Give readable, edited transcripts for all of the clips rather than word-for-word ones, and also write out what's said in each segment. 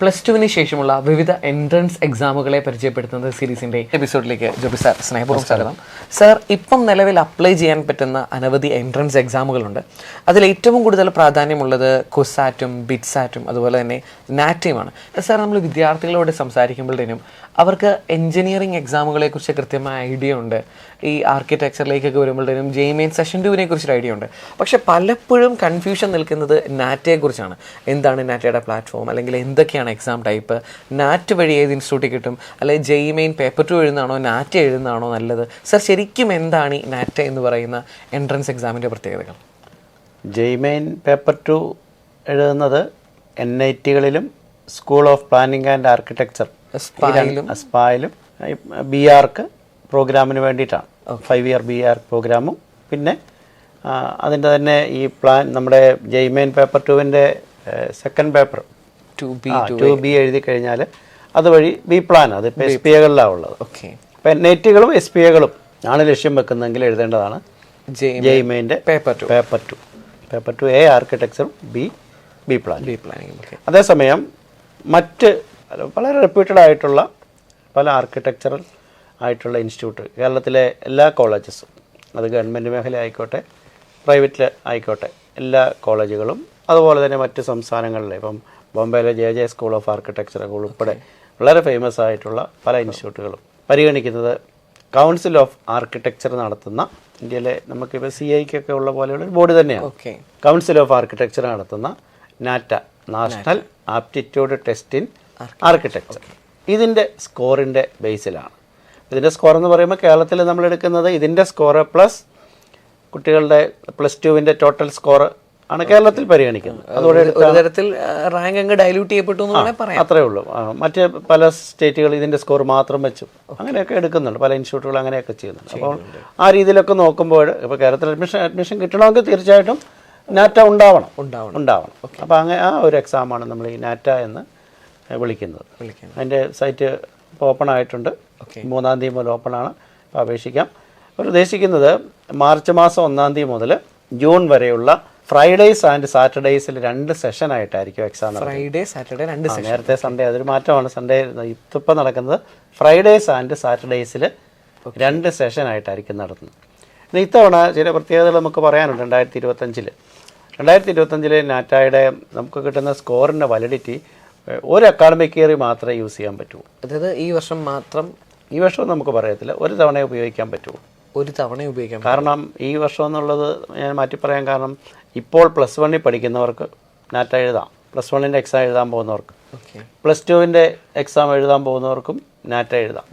+2 ശേഷമുള്ള വിവിധ എൻട്രൻസ് എക്സാമുകളെ പരിചയപ്പെടുത്തുന്ന സീരീസിൻ്റെ എപ്പിസോഡിലേക്ക് ജോബി സാർ സ്നേഹപൂർവ്വം സ്വാഗതം. സാർ, ഇപ്പം നിലവിൽ അപ്ലൈ ചെയ്യാൻ പറ്റുന്ന അനവധി എൻട്രൻസ് എക്സാമുകളുണ്ട്. അതിൽ ഏറ്റവും കൂടുതൽ പ്രാധാന്യമുള്ളത് കുസാറ്റും ബിറ്റ്സാറ്റും അതുപോലെ തന്നെ നാറ്റയുമാണ്. സാർ, നമ്മൾ വിദ്യാർത്ഥികളോട് സംസാരിക്കുമ്പോഴത്തേനും അവർക്ക് എഞ്ചിനീയറിംഗ് എക്സാമുകളെക്കുറിച്ച് കൃത്യമായ ഐഡിയ ഉണ്ട്. ഈ ആർക്കിടെക്ചറിലേക്കൊക്കെ വരുമ്പോഴത്തേനും ജെയ്മെയിൻ സെഷൻ 2 കുറിച്ചൊരു ഐഡിയ ഉണ്ട്. പക്ഷേ പലപ്പോഴും കൺഫ്യൂഷൻ നിൽക്കുന്നത് നാറ്റയെക്കുറിച്ചാണ്. എന്താണ് നാറ്റയുടെ പ്ലാറ്റ്ഫോം, അല്ലെങ്കിൽ എന്തൊക്കെയാണ് എക്സാം ടൈപ്പ്, നാറ്റ് വഴി ഏത് ഇൻസ്റ്റിറ്റ്യൂട്ടിൽ കിട്ടും, അല്ലെങ്കിൽ ജെയ്മെയിൻ പേപ്പർ 2 എഴുതുന്നതാണോ നാറ്റ എഴുതുന്നതാണോ നല്ലത്? സർ, ശരിക്കും എന്താണ് ഈ നാറ്റ എന്ന് പറയുന്ന എൻട്രൻസ് എക്സാമിൻ്റെ പ്രത്യേകതകൾ? ജെയ്മെയിൻ പേപ്പർ 2 എഴുതുന്നത് NIT-കളിലും school of planning and architecture സ്പായിലും BArc പ്രോഗ്രാമിന് വേണ്ടിയിട്ടാണ്. 5 ഇയർ BArc പ്രോഗ്രാമും പിന്നെ അതിൻ്റെ തന്നെ ഈ പ്ലാൻ നമ്മുടെ ജെയ്മെയിൻ പേപ്പർ 2-ൻ്റെ സെക്കൻഡ് പേപ്പർ 2B എഴുതി കഴിഞ്ഞാൽ അതുവഴി ബി പ്ലാൻ, അതിപ്പോൾ SPA-കളിലാണ് ഉള്ളത്. ഇപ്പം NIT-കളും SPA-കളും ആണ് ലക്ഷ്യം വെക്കുന്നതെങ്കിൽ എഴുതേണ്ടതാണ് ജെയ്മെയിൻ്റെ പേപ്പർ 2 A ആർക്കിടെക്ചറും ബി പ്ലാനിങ്. അതേസമയം മറ്റ് വളരെ റെപ്യൂട്ടഡ് ആയിട്ടുള്ള പല ആർക്കിടെക്ചറൽ ആയിട്ടുള്ള ഇൻസ്റ്റിറ്റ്യൂട്ട് കേരളത്തിലെ എല്ലാ കോളേജസും, അത് ഗവൺമെൻറ് മേഖല ആയിക്കോട്ടെ പ്രൈവറ്റിൽ ആയിക്കോട്ടെ, എല്ലാ കോളേജുകളും അതുപോലെ തന്നെ മറ്റ് സംസ്ഥാനങ്ങളിലെ ഇപ്പം ബോംബെയിലെ JJ സ്കൂൾ ഓഫ് ആർക്കിടെക്ചർ ഉൾപ്പെടെ വളരെ ഫേമസ് ആയിട്ടുള്ള പല ഇൻസ്റ്റിറ്റ്യൂട്ടുകളും പരിഗണിക്കുന്നത് കൗൺസിൽ ഓഫ് ആർക്കിടെക്ചർ നടത്തുന്ന, ഇന്ത്യയിലെ നമുക്കിപ്പോൾ CIക്കൊക്കെ ഉള്ള പോലെയുള്ള ഒരു ബോഡി തന്നെയാണ്. കൗൺസിൽ ഓഫ് ആർക്കിടെക്ചർ നടത്തുന്ന NATA, national aptitude test in architecture, ഇതിൻ്റെ സ്കോറിൻ്റെ ബേസിലാണ്. ഇതിൻ്റെ സ്കോർ എന്ന് പറയുമ്പോൾ കേരളത്തിൽ നമ്മൾ എടുക്കുന്നത് ഇതിൻ്റെ സ്കോറ് പ്ലസ് കുട്ടികളുടെ +2-ൻ്റെ ടോട്ടൽ സ്കോർ ആണ് കേരളത്തിൽ പരിഗണിക്കുന്നത്. അതോടെ ഒരു തരത്തിൽ റാങ്ക് അങ്ങ് ഡൈല്യൂട്ട് ചെയ്യപ്പെട്ടു എന്ന് പറയാം. അത്രേ ഉള്ളൂ. മറ്റ് പല സ്റ്റേറ്റുകൾ ഇതിൻ്റെ സ്കോർ മാത്രം വെച്ചു അങ്ങനെയൊക്കെ എടുക്കുന്നുണ്ട്, പല ഇൻസ്റ്റിറ്റ്യൂട്ടുകൾ അങ്ങനെയൊക്കെ ചെയ്യുന്നുണ്ട്. അപ്പോൾ ആ രീതിയിലൊക്കെ നോക്കുമ്പോൾ ഇപ്പോൾ കേരളത്തിൽ അഡ്മിഷൻ കിട്ടണമെങ്കിൽ തീർച്ചയായിട്ടും നാറ്റ ഉണ്ടാവണം. അപ്പോൾ അങ്ങനെ ആ ഒരു എക്സാമാണ് നമ്മൾ ഈ നാറ്റ എന്ന് വിളിക്കുന്നത്. അതിൻ്റെ സൈറ്റ് ഇപ്പോൾ ഓപ്പൺ ആയിട്ടുണ്ട്. 3-ാം തീയതി മുതൽ ഓപ്പണാണ്. അപ്പോൾ അപേക്ഷിക്കാം. അവർ ഉദ്ദേശിക്കുന്നത് മാർച്ച് മാസം 1-ാം തീയതി മുതൽ ജൂൺ വരെയുള്ള ഫ്രൈഡേയ്സ് ആൻഡ് സാറ്റർഡേയ്സിൽ 2 സെഷനായിട്ടായിരിക്കും എക്സാം. Friday Saturday 2 session. നേരത്തെ സൺഡേ, അതൊരു മാറ്റമാണ്. സൺഡേ ഇപ്പം നടക്കുന്നത് ഫ്രൈഡേയ്സ് ആൻഡ് സാറ്റർഡേയ്സിൽ 2 സെഷനായിട്ടായിരിക്കും നടത്തുന്നത്. ഇത്തവണ ചില പ്രത്യേകതകൾ നമുക്ക് പറയാനുണ്ട്. 2025 നാറ്റയുടെ നമുക്ക് കിട്ടുന്ന സ്കോറിൻ്റെ വാലിഡിറ്റി ഒരു അക്കാഡമിക് ഇയർ മാത്രമേ യൂസ് ചെയ്യാൻ പറ്റൂ. അതായത് ഈ വർഷം മാത്രം? ഈ വർഷം നമുക്ക് പറയത്തില്ല, ഒരു തവണ ഉപയോഗിക്കാൻ പറ്റുള്ളൂ. ഒരു തവണ ഉപയോഗിക്കാം. കാരണം ഈ വർഷം എന്നുള്ളത് ഞാൻ മാറ്റി പറയാൻ കാരണം, ഇപ്പോൾ +1 പഠിക്കുന്നവർക്ക് നാറ്റ എഴുതാം, +1-ൻ്റെ എക്സാം എഴുതാൻ പോകുന്നവർക്ക്, +2-ൻ്റെ എക്സാം എഴുതാൻ പോകുന്നവർക്കും നാറ്റ എഴുതാം,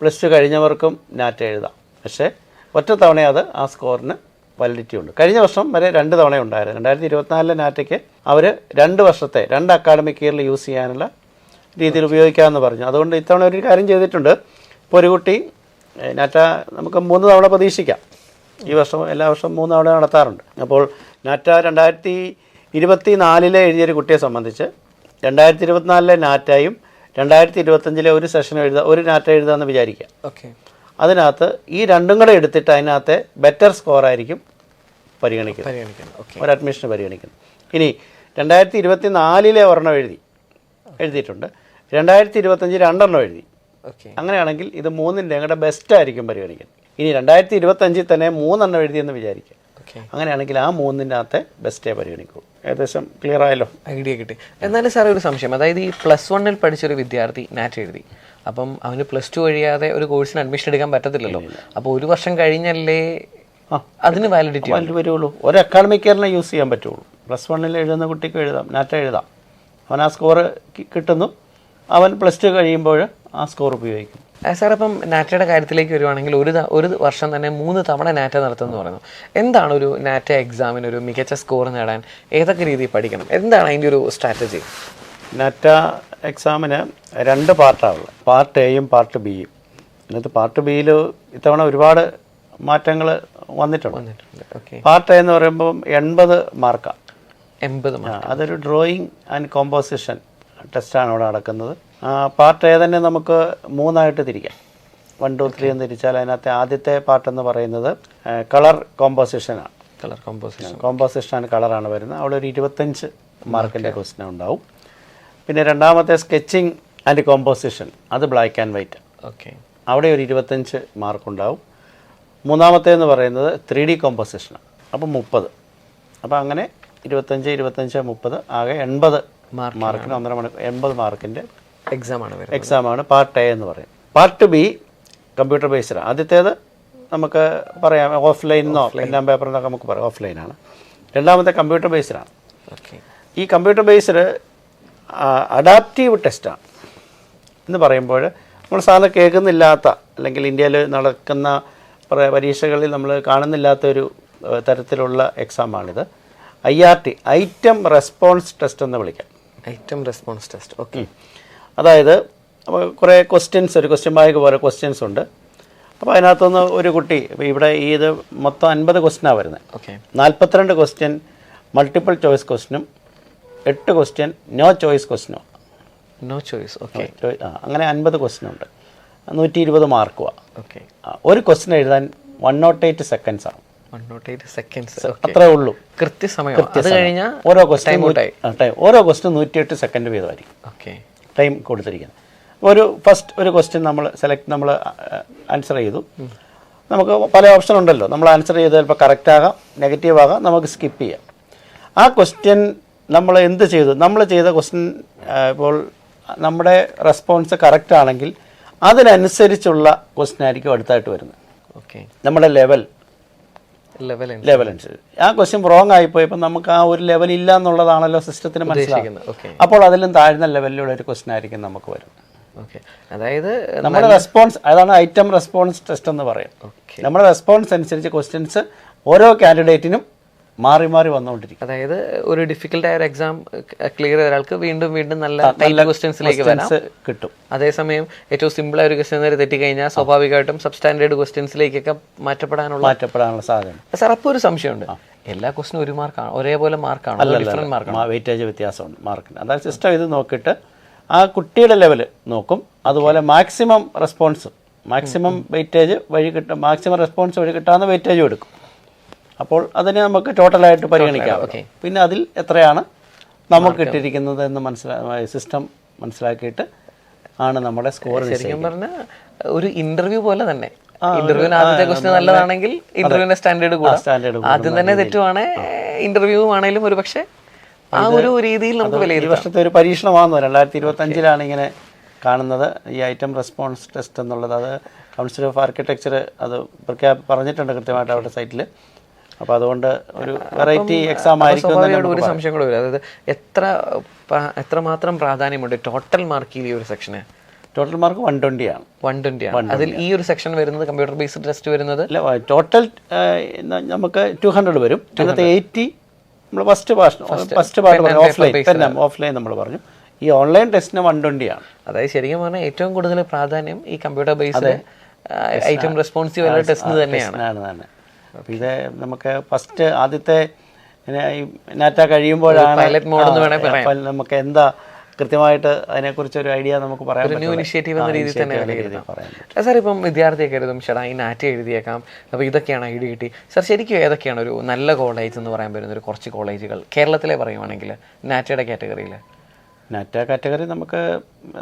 +2 കഴിഞ്ഞവർക്കും നാറ്റ എഴുതാം. പക്ഷേ ഒറ്റ തവണ അത് ആ സ്കോറിന് വാലിഡിറ്റി ഉണ്ട്. കഴിഞ്ഞ വർഷം വരെ 2 തവണ ഉണ്ടായിരുന്നു. 2024 നാറ്റയ്ക്ക് അവർ 2 വർഷത്തെ 2 അക്കാഡമിക് ഇയറിൽ യൂസ് ചെയ്യാനുള്ള രീതിയിൽ ഉപയോഗിക്കാമെന്ന് പറഞ്ഞു. അതുകൊണ്ട് ഇത്തവണ ഒരു കാര്യം ചെയ്തിട്ടുണ്ട്. ഇപ്പോൾ ഒരു കുട്ടി നാറ്റ നമുക്ക് 3 തവണ പ്രതീക്ഷിക്കാം. ഈ വർഷം എല്ലാ വർഷവും 3 തവണ നടത്താറുണ്ട്. അപ്പോൾ നാറ്റ 2024 എഴുതിയൊരു കുട്ടിയെ സംബന്ധിച്ച് 2024 നാറ്റയും 2025 ഒരു സെഷൻ ഒരു നാറ്റ എഴുതാമെന്ന് വിചാരിക്കുക. അതിനകത്ത് ഈ 2 കൂടെ എടുത്തിട്ട് അതിനകത്ത് ബെറ്റർ സ്കോർ ആയിരിക്കും പരിഗണിക്കുന്നത്, ഒരു അഡ്മിഷന് പരിഗണിക്കുന്നത്. ഇനി 2024 ഒരെണ്ണം എഴുതിയിട്ടുണ്ട്, 2025 2 എഴുതി. അങ്ങനെയാണെങ്കിൽ ഇത് 3-ൻ്റെ കൂടെ ബെസ്റ്റ് ആയിരിക്കും പരിഗണിക്കുന്നത്. ഇനി 2025 തന്നെ 3 എഴുതിയെന്ന് വിചാരിക്കുക. അങ്ങനെയാണെങ്കിൽ ആ 3-ൻ്റെ ബെസ്റ്റേ പരിഗണിക്കൂ. ഏകദേശം ക്ലിയർ ആയല്ലോ, ഐഡിയ കിട്ടി. എന്നാലും സാർ, ഒരു സംശയം. അതായത് ഈ +1-ൽ പഠിച്ചൊരു വിദ്യാർത്ഥി നാറ്റ് എഴുതി, അപ്പം അവന് +2 കഴിയാതെ ഒരു കോഴ്സിന് അഡ്മിഷൻ എടുക്കാൻ പറ്റത്തില്ലല്ലോ. അപ്പോൾ ഒരു വർഷം കഴിഞ്ഞല്ലേ അതിന് വാലിഡിറ്റി വരുള്ളൂ. ഒരു അക്കാഡമിക് ഇയറിനെ യൂസ് ചെയ്യാൻ പറ്റുള്ളൂ. +1-ൽ എഴുതുന്ന കുട്ടിക്ക് എഴുതാം, നാറ്റ എഴുതാം. അവൻ ആ സ്കോർ കിട്ടുന്നു, അവൻ +2 കഴിയുമ്പോൾ ആ സ്കോർ ഉപയോഗിക്കും. സാർ, അപ്പം നാറ്റയുടെ കാര്യത്തിലേക്ക് വരുവാണെങ്കിൽ ഒരു വർഷം തന്നെ 3 തവണ നാറ്റ നടത്തുമെന്ന് പറയുന്നു. എന്താണ് ഒരു നാറ്റ എക്സാമിന് ഒരു മികച്ച സ്കോർ നേടാൻ ഏതൊക്കെ രീതിയിൽ പഠിക്കണം? എന്താണ് അതിൻ്റെ ഒരു സ്ട്രാറ്റജി? നാറ്റ എക്സാമിന് 2 പാർട്ടാണുള്ളത്, പാർട്ട് എയും പാർട്ട് ബിയും. എന്നിട്ട് പാർട്ട് ബിയിൽ ഇത്തവണ ഒരുപാട് മാറ്റങ്ങൾ വന്നിട്ടുണ്ട്. പാർട്ട് എ എന്ന് പറയുമ്പം 80 മാർക്കാണ്. 80 മാർക്ക്. അതൊരു ഡ്രോയിങ് ആൻഡ് കോമ്പോസിഷൻ ടെസ്റ്റാണ് അവിടെ നടക്കുന്നത്. പാർട്ട് എ തന്നെ നമുക്ക് 3 തിരിക്കാം. 1, 2, 3 എന്ന് തിരിച്ചാൽ അതിനകത്ത് ആദ്യത്തെ പാർട്ടെന്ന് പറയുന്നത് കളർ കോമ്പോസിഷനാണ്. കോമ്പോസിഷൻ ആൻഡ് കളറാണ് വരുന്നത്. അവിടെ ഒരു 25 മാർക്കിൻ്റെ ക്വസ്റ്റ്യൻ ഉണ്ടാവും. പിന്നെ രണ്ടാമത്തെ സ്കെച്ചിങ് ആൻഡ് കോമ്പോസിഷൻ, അത് ബ്ലാക്ക് ആൻഡ് വൈറ്റ്. ഓക്കെ. അവിടെ ഒരു 25 മാർക്കുണ്ടാവും. മൂന്നാമത്തേന്ന് പറയുന്നത് 3D കോമ്പോസിഷനാണ്, അപ്പം 30. അപ്പോൾ അങ്ങനെ 25, 25, 30 ആകെ 80 മാർക്കിന് 1.5 മണിക്കൂർ 80 മാർക്കിൻ്റെ എക്സാമാണ് പാർട്ട് എ എന്ന് പറയും. പാർട്ട് ബി കമ്പ്യൂട്ടർ ബേസ്ഡാണ്. ആദ്യത്തേത് നമുക്ക് പറയാം ഓഫ്ലൈനെന്നോ എല്ലാം പേപ്പറെന്നൊക്കെ നമുക്ക് പറയാം, ഓഫ്ലൈനാണ്. രണ്ടാമത്തെ കമ്പ്യൂട്ടർ ബേസ്ഡാണ്. ഈ കമ്പ്യൂട്ടർ ബേസ്ഡ് അഡാപ്റ്റീവ് ടെസ്റ്റാണ് എന്ന് പറയുമ്പോൾ നമ്മൾ സാധാരണ കേൾക്കുന്നില്ലാത്ത, അല്ലെങ്കിൽ ഇന്ത്യയിൽ നടക്കുന്ന പരീക്ഷകളിൽ നമ്മൾ കാണുന്നില്ലാത്തൊരു തരത്തിലുള്ള എക്സാമാണിത്. IRT, ഐറ്റം റെസ്പോൺസ് ടെസ്റ്റ് എന്ന് വിളിക്കാം. Item response test. ഓക്കെ. അതായത് കുറേ ക്വസ്റ്റ്യൻസ്, ഒരു ക്വസ്റ്റ്യൻ ബാങ്ക് പോലെ ക്വസ്റ്റ്യൻസ് ഉണ്ട്. അപ്പോൾ അതിനകത്തുനിന്ന് ഒരു കുട്ടി, ഇവിടെ ഇത് മൊത്തം 50 ക്വസ്റ്റ്യനാണ് വരുന്നത്. 42 ക്വസ്റ്റ്യൻ മൾട്ടിപ്പിൾ ചോയ്സ് ക്വസ്റ്റ്യനും 8 ക്വസ്റ്റ്യൻ നോ ചോയ്സ് ക്വസ്റ്റ്യനും. No choice. ഓക്കെ. അങ്ങനെ 50 ക്വസ്റ്റ്യനുണ്ട്. 120 മാർക്കുമാണ്. ഓക്കെ. ഒരു ക്വസ്റ്റ്യൻ എഴുതാൻ 108 സെക്കൻഡ്സ് ആണ്. 108 സെക്കൻഡ്സ് അത്രേ ഉള്ളൂ. കൃത്യസമയം. അത് കഴിഞ്ഞാൽ ഓരോ ക്വസ്റ്റ്യൻ 108 സെക്കൻഡ് വീതമായിരിക്കും ഓക്കെ ടൈം കൊടുത്തിരിക്കുന്നത്. ഒരു ക്വസ്റ്റ്യൻ നമ്മൾ ആൻസർ ചെയ്തു. നമുക്ക് പല ഓപ്ഷൻ ഉണ്ടല്ലോ. നമ്മൾ ആൻസർ ചെയ്ത് ചിലപ്പോൾ കറക്റ്റ് ആകാം, നെഗറ്റീവ് ആകാം, നമുക്ക് സ്കിപ്പ് ചെയ്യാം. ആ ക്വസ്റ്റ്യൻ നമ്മൾ എന്ത് ചെയ്തു, നമ്മൾ ചെയ്ത ക്വസ്റ്റ്യൻ ഇപ്പോൾ നമ്മുടെ റെസ്പോൺസ് കറക്റ്റ് ആണെങ്കിൽ അതിനനുസരിച്ചുള്ള ക്വസ്റ്റ്യൻ ആയിരിക്കും അടുത്തായിട്ട് വരുന്നത്. ഓക്കെ. നമ്മുടെ ലെവൽ അനുസരിച്ച്. ആ ക്വസ്റ്റ്യൻ റോങ് ആയിപ്പോയി, ഇപ്പം നമുക്ക് ആ ഒരു ലെവൽ ഇല്ല എന്നുള്ളതാണല്ലോ സിസ്റ്റത്തിന് മനസ്സിലാക്കുന്നത്. അപ്പോൾ അതിലും താഴ്ന്ന ലെവലിലുള്ള ഒരു ക്വസ്റ്റ്യൻ ആയിരിക്കും നമുക്ക് വരുന്നത്. അതായത് നമ്മുടെ റെസ്പോൺസ്, അതാണ് ഐറ്റം റെസ്പോൺസ് ടെസ്റ്റ് എന്ന് പറയും. നമ്മുടെ റെസ്പോൺസ് അനുസരിച്ച് ക്വസ്റ്റ്യൻസ് ഓരോ കാൻഡിഡേറ്റിനും മാറി മാറി വന്നുകൊണ്ടിരിക്കും. അതായത് ഒരു ഡിഫിക്കൽട്ട് ആയ ഒരു എക്സാം ക്ലിയർ ചെയ്ത ഒരാൾക്ക് വീണ്ടും വീണ്ടും നല്ല ക്വസ്റ്റ്യൻസിലേക്ക് വരാം കിട്ടും. അതേസമയം ഏറ്റവും സിമ്പിൾ ആയ ഒരു ക്വസ്റ്റ്യൻ നേരെ തെറ്റിക്കഴിഞ്ഞാൽ സ്വാഭാവികമായിട്ടും സബ്സ്റ്റാൻഡേർഡ് ക്വസ്റ്റ്യൻസിലേക്കൊക്കെ മാറ്റപ്പെടാനുള്ള സാധ്യത. സാർ, അപ്പോൾ ഒരു സംശയമുണ്ട്, എല്ലാ ക്വസ്റ്റിനും ഒരു മാർക്കാണ്, ഒരേപോലെ മാർക്കാണ്, ഡിഫറെന്റ് മാർക്കാണ്? വെയിറ്റേജ് വ്യത്യാസമുണ്ട് മാർക്കിന്. അതായത് സിസ്റ്റം ഇത് നോക്കിയിട്ട് ആ കുട്ടിയുടെ ലെവൽ നോക്കും. അതുപോലെ മാക്സിമം റെസ്പോൺസ്, മാക്സിമം വെയിറ്റേജ് വഴി കിട്ടും, മാക്സിമം റെസ്പോൺസ് വഴി കിട്ടാവുന്ന വെയിറ്റേജ് എടുക്കും. അപ്പോൾ അതിനെ നമുക്ക് ടോട്ടലായിട്ട് പരിഗണിക്കാം. പിന്നെ അതിൽ എത്രയാണ് നമുക്ക് കിട്ടിയിരിക്കുന്നത് എന്ന് സിസ്റ്റം മനസ്സിലാക്കിയിട്ട് ആണ് നമ്മുടെ സ്കോർ. ശരിക്കും പറഞ്ഞാൽ ഒരു ഇന്റർവ്യൂ പോലെ തന്നെ. ഇന്റർവ്യൂവിന് ആദ്യത്തെ ക്വസ്റ്റ്യൻ നല്ലതാണെങ്കിൽ ഇന്റർവ്യൂവിന്റെ സ്റ്റാൻഡേർഡ് കൂടാം. ആദ്യം തന്നെ തെറ്റുവാണേ ഇന്റർവ്യൂ ആണെങ്കിലും ഒരു പക്ഷേ ആ ഒരു രീതിയിൽ നമുക്ക് വിലയിരുത്താം. ഈ വർഷത്തെ ഒരു പരീക്ഷണമാണെന്നോ 2025 ഇങ്ങനെ കാണുന്നത് ഈ ഐറ്റം റെസ്പോൺസ് ടെസ്റ്റ് എന്നുള്ളത്. അത് കൗൺസിൽ ഓഫ് ആർക്കിടെക്ചർ അത് പറഞ്ഞിട്ടുണ്ട് കൃത്യമായിട്ട് അവരുടെ സൈറ്റിൽ. അപ്പോൾ അതുകൊണ്ട് ഒരു വെറൈറ്റി എക്സാം ആയിരിക്കും. ഒരു സംശയം കൂടെ വരും, അതായത് എത്രമാത്രം പ്രാധാന്യമുണ്ട് ടോട്ടൽ മാർക്ക് ഈ ഒരു സെക്ഷന്? ടോട്ടൽ മാർക്ക് 120 ആണ്. 120 ആണ്. അതിൽ ഈ ഒരു സെക്ഷൻ വരുന്നത് കമ്പ്യൂട്ടർ ബേസ്ഡ് ടെസ്റ്റ് വരുന്നത് ടോട്ടൽ നമുക്ക് 200 വരും. അതിനകത്ത് 80 നമ്മൾ ഫസ്റ്റ് പാർട്ട് ഓഫ്ലൈൻ നമ്മൾ പറഞ്ഞു. ഈ ഓൺലൈൻ ടെസ്റ്റിന് 120 ആണ്. അതായത് ശരിക്കും പറഞ്ഞാൽ ഏറ്റവും കൂടുതൽ പ്രാധാന്യം ഈ computer based item responsive test തന്നെയാണ്. അപ്പോൾ ഇത് നമുക്ക് ഫസ്റ്റ് ആദ്യത്തെ നാറ്റ കഴിയുമ്പോഴാണ് നമുക്ക് എന്താ കൃത്യമായിട്ട് അതിനെക്കുറിച്ച് ഒരു ഐഡിയ നമുക്ക് പറയാം. ഒരു ന്യൂ ഇനിഷ്യേറ്റീവ് എന്ന രീതിയിൽ തന്നെ സാർ, ഇപ്പം വിദ്യാർത്ഥിയൊക്കെ എഴുതും ചേട്ടാ ഈ നാറ്റ എഴുതിയേക്കാം, അപ്പോൾ ഇതൊക്കെയാണ് ഐഡിയ കിട്ടി. സാർ, ശരിക്കും ഏതൊക്കെയാണ് ഒരു നല്ല കോളേജ് എന്ന് പറയാൻ പറ്റുന്ന ഒരു കുറച്ച് കോളേജുകൾ കേരളത്തിലെ പറയുവാണെങ്കിൽ നാറ്റയുടെ കാറ്റഗറിയിൽ? നാറ്റ കാറ്റഗറി നമുക്ക്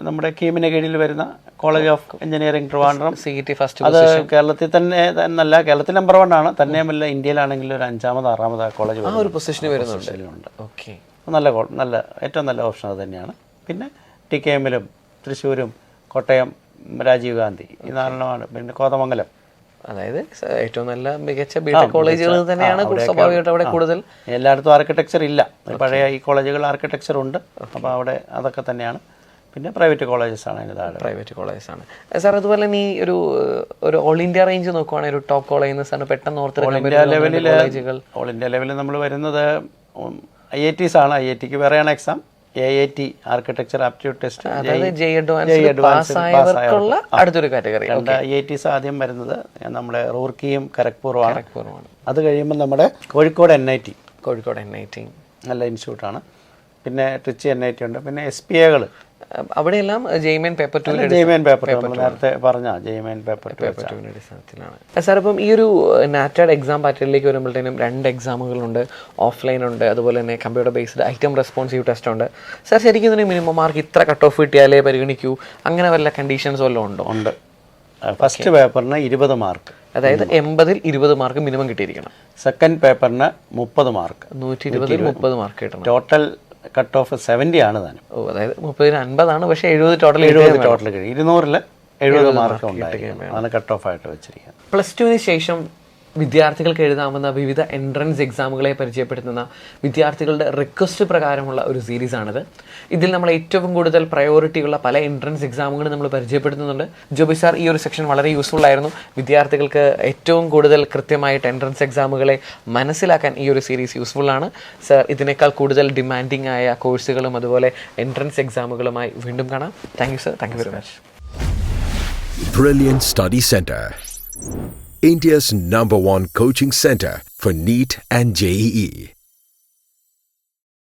നമ്മുടെ കീമിന് കീഴിൽ വരുന്ന college of engineering Trivandrum, CET first. അത് കേരളത്തിൽ തന്നെയല്ല, കേരളത്തിൽ നമ്പർ 1 ആണ്. തന്നെയുമല്ല ഇന്ത്യയിലാണെങ്കിൽ ഒരു 5ാമത് 6ാമത് കോളേജ് ആ ഒരു പൊസിഷന് വരുന്നുണ്ട്. ഓക്കെ, നല്ല ഏറ്റവും നല്ല ഓപ്ഷൻ അത് തന്നെയാണ്. പിന്നെ TKM-ലും തൃശ്ശൂരും കോട്ടയം രാജീവ് ഗാന്ധി ഈ 4 പിന്നെ കോതമംഗലം. അതായത് ഏറ്റവും നല്ല മികച്ച ബിടെക് കോളേജുകൾ തന്നെയാണ് സ്വാഭാവികമായിട്ട് അവിടെ കൂടുതൽ. എല്ലായിടത്തും ആർക്കിടെക്ചർ ഇല്ല, പഴയ ഈ കോളേജുകൾ ആർക്കിടെക്ചർ ഉണ്ട്. അപ്പോൾ അവിടെ അതൊക്കെ തന്നെയാണ്. പിന്നെ പ്രൈവറ്റ് കോളേജസ് ആണ് അതിന് താഴെ. പ്രൈവറ്റ് കോളേജസ് ആണ് സാർ. അതുപോലെ തന്നെ ഈ ഒരു ഓൾ ഇന്ത്യ റേഞ്ച് നോക്കുവാണെങ്കിൽ ഒരു ടോപ്പ് കോളേജ് സാറിന് പെട്ടെന്ന് ഓർത്ത് ഓൾ ഇന്ത്യ ലെവലിൽ നമ്മൾ വരുന്നത് IITs ആണ്. IITക്ക് വേറെയാണ് exam. AIT architecture aptitude test, അടുത്തൊരു കാറ്റഗറി. IITs ആദ്യം വരുന്നത് നമ്മുടെ റൂർക്കിയും ഖരഗ്പൂറുമാണ്. അത് കഴിയുമ്പോൾ നമ്മുടെ കോഴിക്കോട് NIT നല്ല ഇൻസ്റ്റിറ്റ്യൂട്ടാണ്. പിന്നെ ട്രിച്ചി NIT ഉണ്ട്. പിന്നെ SPAകൾ അവിടെയെല്ലാം ജെയ്മെയിൻ പേപ്പർ 2 ജെയ്മെയിൻ പേപ്പർ നമ്മൾ നേരത്തെ പറഞ്ഞ ജെയ്മെയിൻ പേപ്പർ 2 അടിസ്ഥാനത്തിലാണ്. സാർ ഇപ്പം ഈ ഒരു നാറ്റാഡ് എക്സാം പാറ്റേണിലേക്ക് വരുമ്പോഴത്തേനും 2 എക്സാമുകളുണ്ട്, ഓഫ്ലൈൻ ഉണ്ട്, അതുപോലെ തന്നെ computer based item responsive test ഉണ്ട്. സാർ ശരിക്കും ഇതിന് മിനിമം മാർക്ക് ഇത്ര കട്ട് ഓഫ് കിട്ടിയാലേ പരിഗണിക്കൂ, അങ്ങനെ വല്ല കണ്ടീഷൻസ് വല്ലതും ഉണ്ടോ? ഉണ്ട്. ഫസ്റ്റ് പേപ്പറിന് 20 മാർക്ക്, അതായത് 80-ൽ 20 മാർക്ക് മിനിമം കിട്ടിയിരിക്കണം. സെക്കൻഡ് പേപ്പറിന് 30 മാർക്ക്, 120-ൽ 30 മാർക്ക് കിട്ടണം. ടോട്ടൽ കട്ട് ഓഫ് 70 ആണ് താനും. അതായത് 30-ന് 50 ആണ്, പക്ഷേ 70 ടോട്ടൽ 70 ടോട്ടൽ കഴിയും. 200-ൽ 70 മാർക്ക് ഉണ്ടായിരിക്കും, അതാണ് കട്ട് ഓഫ് ആയിട്ട് വെച്ചിരിക്കുന്നത്. +2-ന് ശേഷം വിദ്യാർത്ഥികൾക്ക് എഴുതാവുന്ന വിവിധ എൻട്രൻസ് എക്സാമുകളെ പരിചയപ്പെടുത്തുന്ന വിദ്യാർത്ഥികളുടെ റിക്വസ്റ്റ് പ്രകാരമുള്ള ഒരു സീരീസാണിത്. ഇതിൽ നമ്മൾ ഏറ്റവും കൂടുതൽ പ്രയോറിറ്റിയുള്ള പല എൻട്രൻസ് എക്സാമുകളും നമ്മൾ പരിചയപ്പെടുത്തുന്നുണ്ട്. ജോബി സാർ, ഈ ഒരു സെക്ഷൻ വളരെ യൂസ്ഫുൾ ആയിരുന്നു. വിദ്യാർത്ഥികൾക്ക് ഏറ്റവും കൂടുതൽ കൃത്യമായിട്ട് എൻട്രൻസ് എക്സാമുകളെ മനസ്സിലാക്കാൻ ഈ ഒരു സീരീസ് യൂസ്ഫുൾ ആണ്. സാർ, ഇതിനേക്കാൾ കൂടുതൽ ഡിമാൻഡിങ് ആയ കോഴ്സുകളും അതുപോലെ എൻട്രൻസ് എക്സാമുകളുമായി വീണ്ടും കാണാം. Thank you sir, thank you very much. Brilliant Study Center, India's #1 coaching center for NEET and JEE.